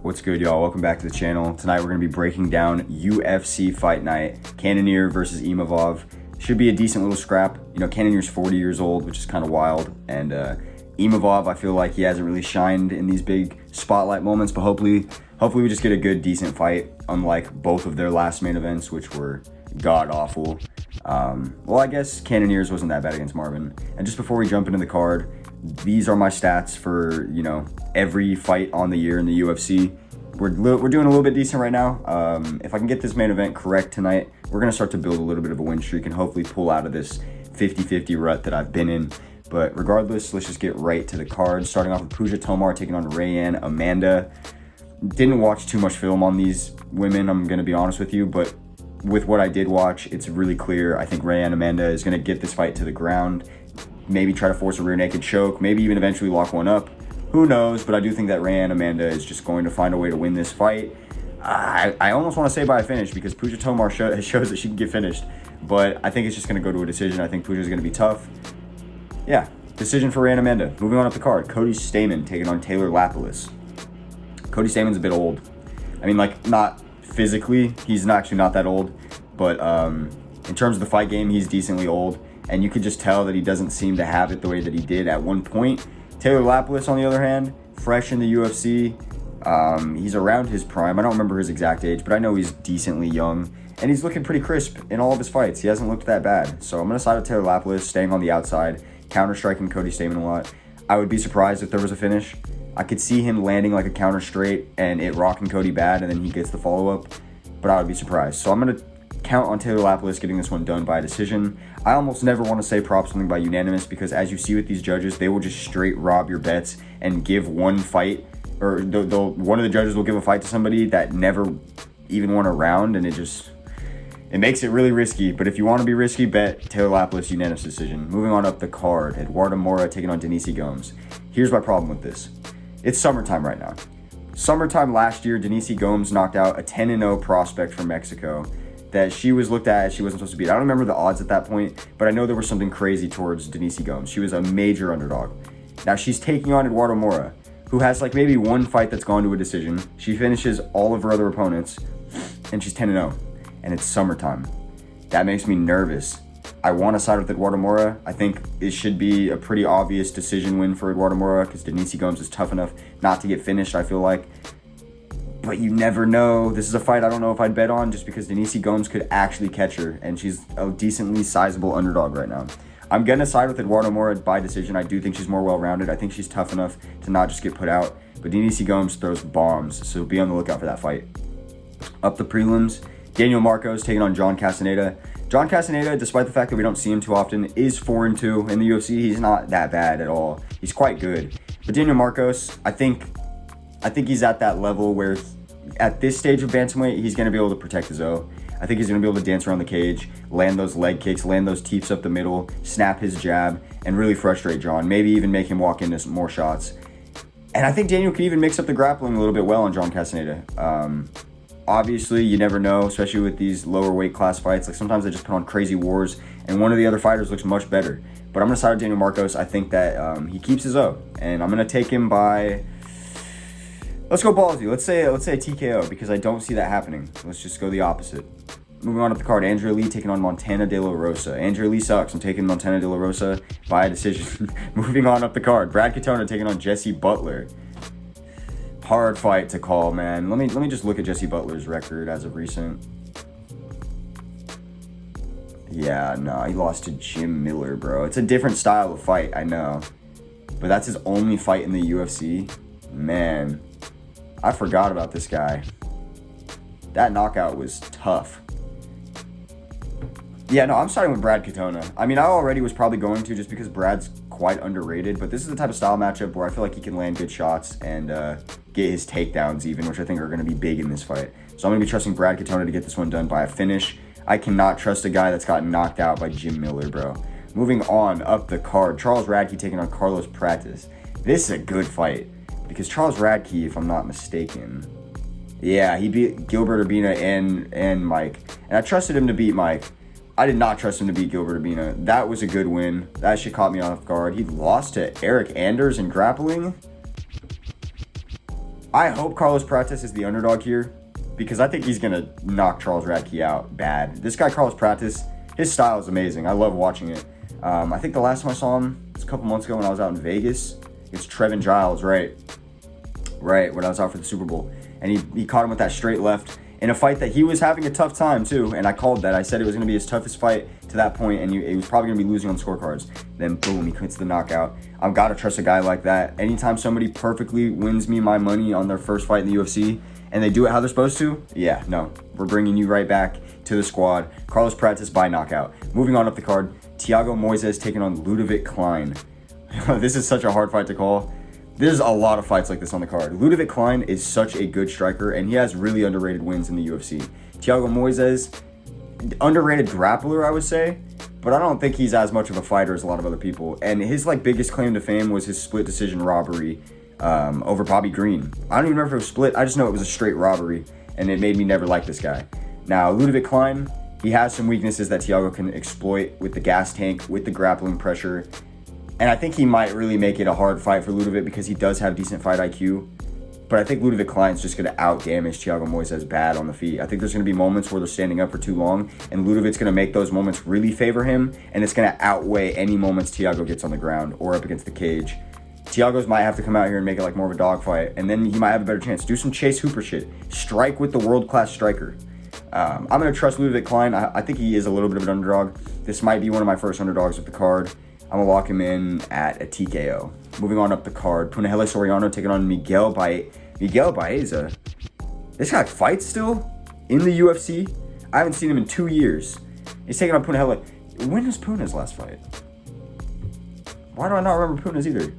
What's good, y'all? Welcome back to the channel. Tonight we're going to be breaking down UFC Fight Night, Cannonier versus Imavov. Should be a decent little scrap. You know, Cannonier's 40 years old, which is kind of wild, and Imavov, I feel like he hasn't really shined in these big spotlight moments, but hopefully we just get a good, decent fight, unlike both of their last main events, which were god-awful. Well, I guess Cannonier's wasn't that bad against Marvin. And just before we jump into the card, these are my stats for, you know, every fight on the year in the UFC. We're doing a little bit decent right now. If I can get this main event correct tonight, we're going to start to build a little bit of a win streak and hopefully pull out of this 50-50 rut that I've been in. But regardless, let's just get right to the card. Starting off with Puja Tomar taking on Rayanne Amanda. Didn't watch too much film on these women, I'm going to be honest with you, but with what I did watch, it's really clear. I think Rayanne Amanda is going to get this fight to the ground, maybe try to force a rear naked choke, maybe even eventually lock one up. Who knows, but I do think that Rayanne Amanda is just going to find a way to win this fight. I almost want to say by a finish because Puja Tomar shows that she can get finished, but I think it's just going to go to a decision. I think Puja is going to be tough. Yeah, decision for Rayanne Amanda. Moving on up the card, Cody Stamann taking on Taylor Lapilus. Cody Stamann's a bit old. I mean, like, not physically, he's actually not that old, but in terms of the fight game, he's decently old, and you could just tell that he doesn't seem to have it the way that he did at one point. Taylor Lapilus, on the other hand, fresh in the UFC. He's around his prime. I don't remember his exact age, but I know he's decently young, and he's looking pretty crisp in all of his fights. He hasn't looked that bad. So I'm going to side with Taylor Lapilus, staying on the outside, counter-striking Cody Stamann a lot. I would be surprised if there was a finish. I could see him landing like a counter straight and it rocking Cody bad, and then he gets the follow-up, but I would be surprised. So I'm going to count on Taylor Lapilus getting this one done by decision. I almost never want to say prop something by unanimous because as you see with these judges, they will just straight rob your bets and give one fight, or one of the judges will give a fight to somebody that never even won a round, and it makes it really risky. But if you want to be risky, bet Taylor Lapilus unanimous decision. Moving on up the card, Eduardo Mora taking on Denise Gomes. Here's my problem with this. It's summertime right now. Summertime last year, Denise Gomes knocked out a 10-0 prospect from Mexico that she was looked at as she wasn't supposed to beat. I don't remember the odds at that point, but I know there was something crazy towards Denise Gomes. She was a major underdog. Now she's taking on Eduardo Mora, who has like maybe one fight that's gone to a decision. She finishes all of her other opponents, and she's 10-0, and it's summertime. That makes me nervous. I want to side with Eduardo Mora. I think it should be a pretty obvious decision win for Eduardo Mora because Denise Gomes is tough enough not to get finished, I feel like. But you never know. This is a fight I don't know if I'd bet on just because Denise Gomes could actually catch her, and she's a decently sizable underdog right now. I'm going to side with Eduardo Mora by decision. I do think she's more well-rounded. I think she's tough enough to not just get put out. But Denise Gomes throws bombs, so be on the lookout for that fight. Up the prelims, Daniel Marcos taking on John Castaneda. John Castaneda, despite the fact that we don't see him too often, is 4-2 in the UFC. He's not that bad at all. He's quite good. But Daniel Marcos, I think he's at that level where at this stage of bantamweight, he's going to be able to protect his O. I think he's going to be able to dance around the cage, land those leg kicks, land those teeps up the middle, snap his jab, and really frustrate John. Maybe even make him walk into some more shots. And I think Daniel can even mix up the grappling a little bit well on John Castaneda. Obviously, you never know, especially with these lower weight class fights. Like sometimes they just put on crazy wars, and one of the other fighters looks much better. But I'm going to side with Daniel Marcos. I think that he keeps his O, and I'm going to take him by... Let's go ballsy. Let's say a TKO because I don't see that happening. Let's just go the opposite. Moving on up the card, Andrea Lee taking on Montana De La Rosa. Andrea Lee sucks. I'm taking Montana De La Rosa by a decision. Moving on up the card, Brad Katona taking on Jesse Butler. Hard fight to call, man. Let me just look at Jesse Butler's record as of recent. Yeah, no, he lost to Jim Miller, bro. It's a different style of fight, I know. But that's his only fight in the UFC. Man, I forgot about this guy. That knockout was tough. Yeah, no, I'm starting with Brad Katona. I mean, I already was probably going to just because Brad's quite underrated, but this is the type of style matchup where I feel like he can land good shots and get his takedowns even, which I think are going to be big in this fight. So I'm going to be trusting Brad Katona to get this one done by a finish. I cannot trust a guy that's gotten knocked out by Jim Miller, bro. Moving on up the card, Charles Radke taking on Carlos Pratis. This is a good fight because Charles Radke, if I'm not mistaken, yeah, he beat Gilbert Urbina and Mike, and I trusted him to beat Mike. I did not trust him to beat Gilbert Urbina. That was a good win. That shit caught me off guard. He lost to Eric Anders in grappling. I hope Carlos Prates is the underdog here because I think he's going to knock Charles Radke out bad. This guy, Carlos Prates, his style is amazing. I love watching it. I think the last time I saw him was a couple months ago when I was out in Vegas. It's Trevin Giles, right, when I was out for the Super Bowl. And he caught him with that straight left in a fight that he was having a tough time too. And I called that. I said it was going to be his toughest fight to that point, and he was probably going to be losing on scorecards. Then boom, he quits the knockout. I've got to trust a guy like that. Anytime somebody perfectly wins me my money on their first fight in the UFC and they do it how they're supposed to, yeah, no, we're bringing you right back to the squad. Carlos Prates by knockout. Moving on up the card, Thiago Moises taking on Ludovic Klein. This is such a hard fight to call. There's a lot of fights like this on the card. Ludovic Klein is such a good striker, and he has really underrated wins in the UFC. Thiago Moises, underrated grappler, I would say, but I don't think he's as much of a fighter as a lot of other people. And his biggest claim to fame was his split decision robbery over Bobby Green. I don't even remember if it was split. I just know it was a straight robbery, and it made me never like this guy. Now, Ludovic Klein, he has some weaknesses that Thiago can exploit with the gas tank, with the grappling pressure. And I think he might really make it a hard fight for Ludovic because he does have decent fight IQ. But I think Ludovic Klein's just going to out-damage Thiago Moises bad on the feet. I think there's going to be moments where they're standing up for too long, and Ludovic's going to make those moments really favor him, and it's going to outweigh any moments Thiago gets on the ground or up against the cage. Thiago's might have to come out here and make it like more of a dogfight, and then he might have a better chance. Do some Chase Hooper shit. Strike with the world-class striker. I'm going to trust Ludovic Klein. I think he is a little bit of an underdog. This might be one of my first underdogs of the card. I'm going to lock him in at a TKO. Moving on up the card, Punahele Soriano taking on Miguel Baeza. This guy fights still in the UFC. I haven't seen him in 2 years. He's taking on Punahele. When was Puna's last fight? Why do I not remember Puna's either?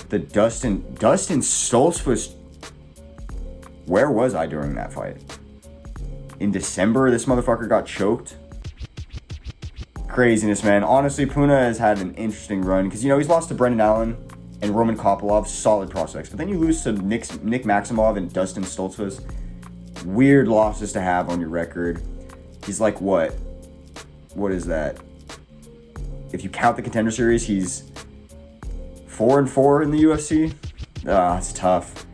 The Dustin Stoltzfus. Where was I during that fight? In December, this motherfucker got choked. Craziness, man. Honestly, Puna has had an interesting run because, he's lost to Brendan Allen and Roman Kopylov, solid prospects. But then you lose to Nick Maximov and Dustin Stoltzfus. Weird losses to have on your record. He's like, what? What is that? If you count the Contender Series, he's 4-4 in the UFC. It's tough.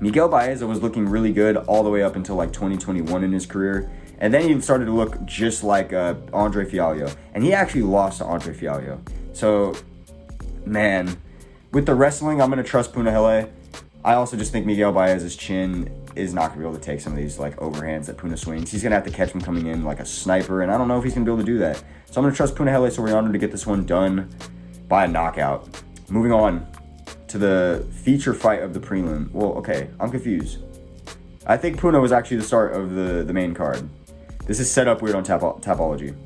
Miguel Baeza was looking really good all the way up until 2021 in his career. And then he started to look just like Andre Fialho. And he actually lost to Andre Fialho. So, man, with the wrestling, I'm going to trust Punahele. I also just think Miguel Baez's chin is not going to be able to take some of these overhands that Puna swings. He's going to have to catch him coming in like a sniper. And I don't know if he's going to be able to do that. So I'm going to trust Punahele Soriano to get this one done by a knockout. Moving on to the feature fight of the prelim. Well, okay, I'm confused. I think Puna was actually the start of the main card. This is set up weird on Tapology.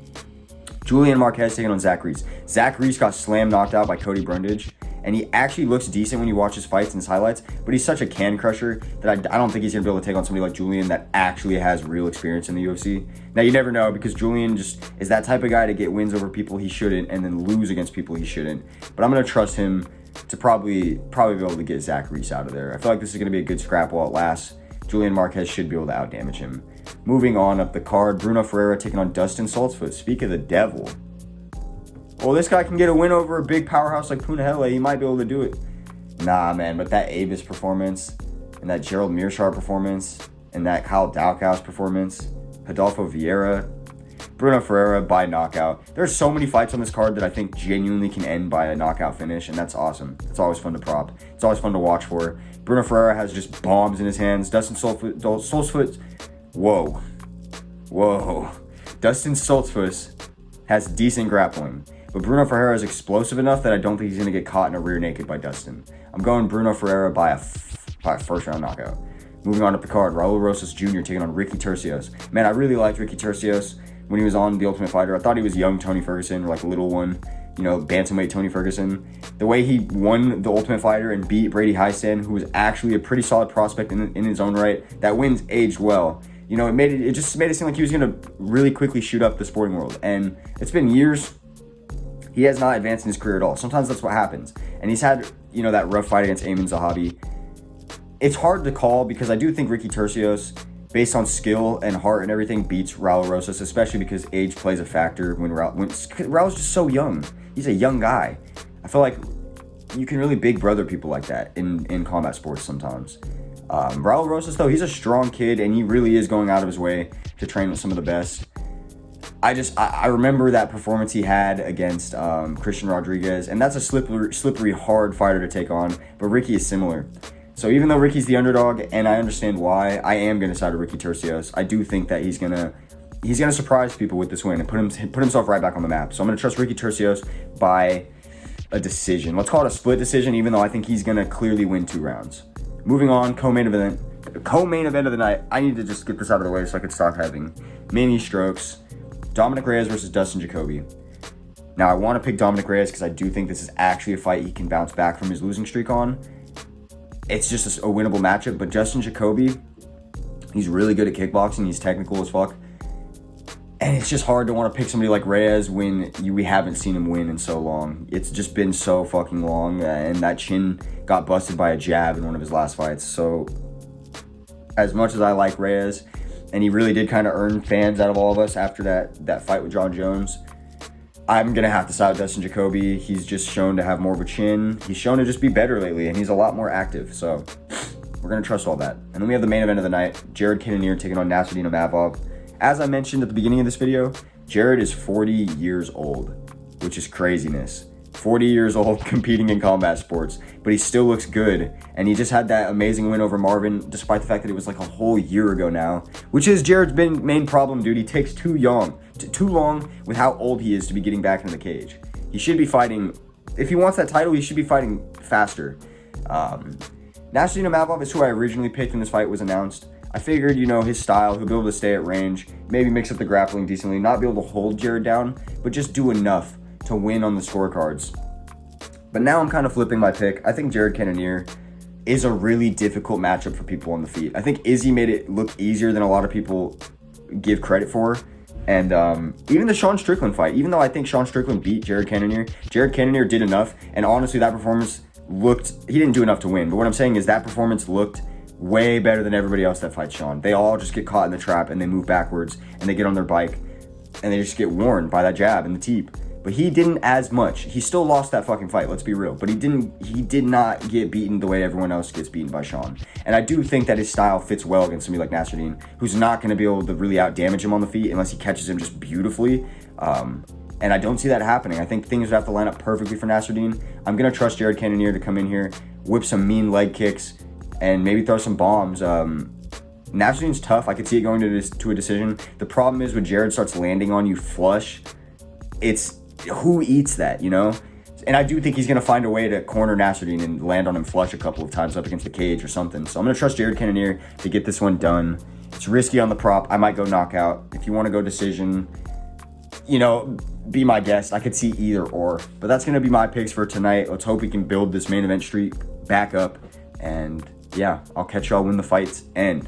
Julian Marquez taking on Zach Reese. Zach Reese got slam knocked out by Cody Brundage, and he actually looks decent when you watch his fights and his highlights, but he's such a can crusher that I don't think he's going to be able to take on somebody like Julian that actually has real experience in the UFC. Now, you never know because Julian just is that type of guy to get wins over people he shouldn't and then lose against people he shouldn't. But I'm going to trust him to probably be able to get Zach Reese out of there. I feel like this is going to be a good scrap while it lasts. Julian Marquez should be able to outdamage him. Moving on up the card, Bruno Ferreira taking on Dustin Stoltzfus. Speak of the devil. Well, this guy can get a win over a big powerhouse like Punahele. He might be able to do it. Nah, man, but that Avis performance and that Gerald Mearshart performance and that Kyle Dalkaus performance, Adolfo Vieira, Bruno Ferreira by knockout. There's so many fights on this card that I think genuinely can end by a knockout finish, and that's awesome. It's always fun to prop. It's always fun to watch for. Bruno Ferreira has just bombs in his hands. Dustin Stoltzfus, whoa. Dustin Stoltzfus has decent grappling, but Bruno Ferreira is explosive enough that I don't think he's going to get caught in a rear naked by Dustin. I'm going Bruno Ferreira by a first round knockout. Moving on up the card, Raul Rosas Jr. taking on Ricky Tercios. Man, I really liked Ricky Tercios when he was on The Ultimate Fighter. I thought he was young Tony Ferguson, or little one, bantamweight Tony Ferguson. The way he won The Ultimate Fighter and beat Brady Hiestand, who was actually a pretty solid prospect in his own right, that wins aged well. It just made it seem like he was going to really quickly shoot up the sporting world. And it's been years. He has not advanced in his career at all. Sometimes that's what happens. And he's had, that rough fight against Ayman Zahabi. It's hard to call because I do think Ricky Tercios, based on skill and heart and everything, beats Raul Rosas, especially because age plays a factor when Raul's just so young. He's a young guy. I feel like you can really big brother people like that in combat sports sometimes. Raul Rosas, though, he's a strong kid, and he really is going out of his way to train with some of the best. I remember that performance he had against Christian Rodriguez, and that's a slippery, hard fighter to take on, but Ricky is similar. So even though Ricky's the underdog, and I understand why, I am going to side with Ricky Turcios. I do think that he's gonna surprise people with this win and put himself right back on the map. So I'm going to trust Ricky Turcios by a decision. Let's call it a split decision, even though I think he's going to clearly win 2 rounds. Moving on, co-main event of the night. I need to just get this out of the way so I can stop having mini strokes. Dominic Reyes versus Dustin Jacoby. Now, I want to pick Dominic Reyes because I do think this is actually a fight he can bounce back from his losing streak on. It's just a winnable matchup, but Dustin Jacoby, he's really good at kickboxing. He's technical as fuck. And it's just hard to want to pick somebody like Reyes when we haven't seen him win in so long. It's just been so fucking long, and that chin got busted by a jab in one of his last fights. So, as much as I like Reyes, and he really did kind of earn fans out of all of us after that fight with John Jones, I'm going to have to side with Dustin Jacoby. He's just shown to have more of a chin. He's shown to just be better lately, and he's a lot more active. So, we're going to trust all that. And then we have the main event of the night, Jared Cannonier taking on Nasruddin Imavov. As I mentioned at the beginning of this video, Jared is 40 years old, which is craziness. 40 years old competing in combat sports, but he still looks good. And he just had that amazing win over Marvin, despite the fact that it was like a whole year ago now, which is Jared's main problem, dude. He takes too long with how old he is to be getting back into the cage. He should be fighting, if he wants that title, he should be fighting faster. Nasruddin Imavov is who I originally picked when this fight was announced. I figured, his style, he'll be able to stay at range, maybe mix up the grappling decently, not be able to hold Jared down, but just do enough to win on the scorecards. But now I'm kind of flipping my pick. I think Jared Cannonier is a really difficult matchup for people on the feet. I think Izzy made it look easier than a lot of people give credit for. And even the Sean Strickland fight, even though I think Sean Strickland beat Jared Cannonier did enough. And honestly, that performance he didn't do enough to win. But what I'm saying is that performance looked way better than everybody else that fights Sean. They all just get caught in the trap and they move backwards and they get on their bike and they just get worn by that jab and the teep. But he didn't as much. He still lost that fucking fight, let's be real. But he did not get beaten the way everyone else gets beaten by Sean. And I do think that his style fits well against somebody like Nasruddin, who's not going to be able to really out-damage him on the feet unless he catches him just beautifully. And I don't see that happening. I think things would have to line up perfectly for Nasruddin. I'm going to trust Jared Cannonier to come in here, whip some mean leg kicks, and maybe throw some bombs. Nasruddin's tough. I could see it going to a decision. The problem is when Jared starts landing on you flush, it's who eats that, And I do think he's going to find a way to corner Nasruddin and land on him flush a couple of times up against the cage or something. So I'm going to trust Jared Cannonier to get this one done. It's risky on the prop. I might go knockout. If you want to go decision, be my guest. I could see either or. But that's going to be my picks for tonight. Let's hope we can build this main event streak back up. And yeah, I'll catch y'all when the fights end.